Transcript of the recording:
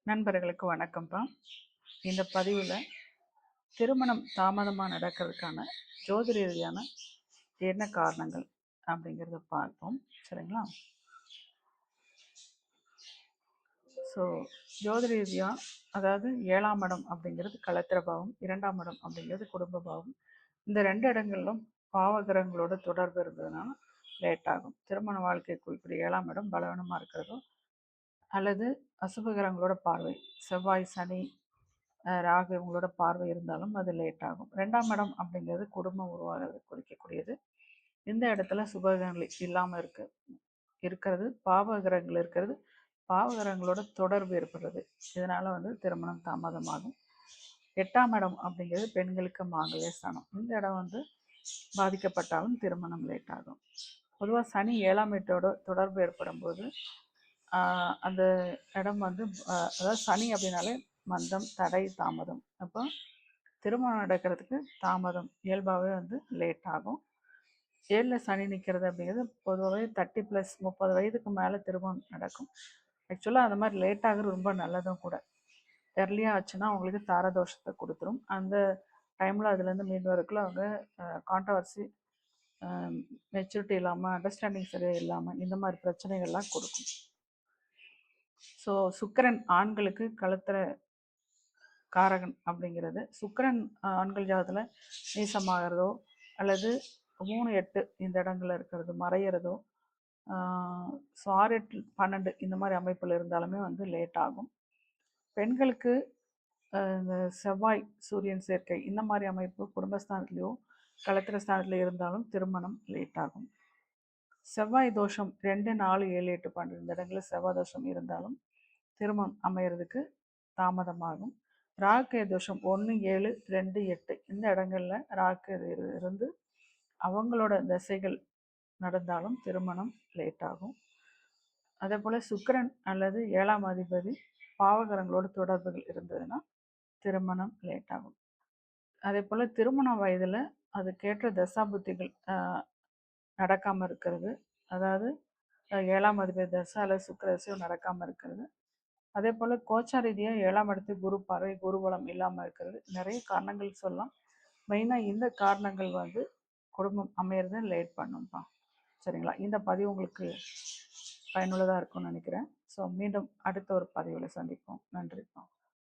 நண்பர்களுக்கு வணக்கம்ப்பா. இந்த பதிவில் திருமணம் தாமதமாக நடக்கிறதுக்கான ஜோதிட ரீதியான என்ன காரணங்கள் அப்படிங்கிறத பார்ப்போம். சரிங்களா? ஸோ ஜோதிட ரீதியாக அதாவது 7ஆம் இடம் அப்படிங்கிறது களத்திர பாவம், 2ஆம் இடம் அப்படிங்கிறது குடும்ப பாவம். இந்த 2 இடங்களிலும் பாவகிரகங்களோட தொடர்பு இருந்ததுனால லேட் ஆகும். திருமண வாழ்க்கை குறிப்பிட்ட 7ஆம் இடம் பலவீனமாக இருக்கிறதோ அல்லது அசுபகிரகங்களோட பார்வை, செவ்வாய், சனி, ராகு இவங்களோட பார்வை இருந்தாலும் அது லேட் ஆகும். 2ஆம் இடம் அப்படிங்கிறது குடும்பம் உருவாகிறது குறிக்கக்கூடியது. இந்த இடத்துல சுபகிரகங்கள் இல்லாமல் இருக்கிறது, பாவகிரகங்கள் இருக்கிறது, பாவகிரகங்களோட தொடர்பு ஏற்படுறது. இதனால் திருமணம் தாமதமாகும். 8ஆம் இடம் அப்படிங்கிறது பெண்களுக்கு மாங்கல்ய ஸ்தானம். இந்த இடம் பாதிக்கப்பட்டாலும் திருமணம் லேட் ஆகும். பொதுவாக சனி 7ஆம் இடத்தோட தொடர்பு ஏற்படும் போது அந்த இடம் அதாவது சனி அப்படின்னாலே மந்தம், தடை, தாமதம். அப்போ திருமணம் நடக்கிறதுக்கு தாமதம் இயல்பாகவே லேட் ஆகும். 7ல் சனி நிற்கிறது அப்படிங்கிறது பொதுவாகவே 30+ 30 வயதுக்கு மேலே திருமணம் நடக்கும். ஆக்சுவலாக அந்த மாதிரி லேட் ஆகிறது ரொம்ப நல்லதும் கூட. எர்லியாக ஆச்சுன்னா அவங்களுக்கு தாரதோஷத்தை கொடுத்துரும். அந்த டைமில் அதுலேருந்து மீண்டு வரக்குள்ள அவங்க கான்ட்ரவர்சி, மெச்சூரிட்டி இல்லாமல், அண்டர்ஸ்டாண்டிங் சரியாக இல்லாமல் இந்த மாதிரி பிரச்சனைகள்லாம் கொடுக்கும். ஸோ சுக்கிரன் ஆண்களுக்கு களத்திர காரகன் அப்படிங்கிறது. சுக்கிரன் ஆண்கள் ஜாதத்தில் நீசமாகிறதோ அல்லது 3, 8 இந்த இடங்களில் இருக்கிறது மறையிறதோ, ஸோ 6, 8, 12 இந்த மாதிரி அமைப்பில் இருந்தாலுமே லேட் ஆகும். பெண்களுக்கு இந்த செவ்வாய் சூரியன் சேர்க்கை இந்த மாதிரி அமைப்பு குடும்பஸ்தானத்துலேயோ களத்திர ஸ்தானத்தில் இருந்தாலும் திருமணம் லேட் ஆகும். செவ்வாய் தோஷம் 2, 4, 7, 8, 12 இந்த இடங்களில் செவ்வாய் தோஷம் இருந்தாலும் திருமணம் அமையிறதுக்கு தாமதமாகும். ராகு தோஷம் 1, 7, 2, 8 இந்த இடங்களில் ராகு இருந்து அவங்களோட தசைகள் நடந்தாலும் திருமணம் லேட் ஆகும். அதே போல் சுக்கிரன் அல்லது 7ஆம் அதிபதி பாவகரங்களோட தொடர்புகள் இருந்ததுன்னா திருமணம் லேட் ஆகும். அதே போல் திருமண வயதில் அதுக்கேற்ற தசாபுத்திகள் நடக்காமல் இருக்கிறது, அதாவது 7ஆம் அதிபதி தசை அல்லது சுக்கிர தசையும் நடக்காமல் இருக்கிறது. அதே போல் கோச்சார ரீதியாக 7ஆம் இடத்துக்கு குரு பார்வை, குருபலம் இல்லாமல் இருக்கிறது. நிறைய காரணங்கள் சொல்லலாம். மெயினாக இந்த காரணங்கள் குடும்பம் அமையிறத லேட் பண்ணும்ப்பா. சரிங்களா? இந்த பதிவு உங்களுக்கு பயனுள்ளதாக இருக்கும்னு நினைக்கிறேன். ஸோ மீண்டும் அடுத்த ஒரு பதிவில் சந்திப்போம். நன்றிப்பா.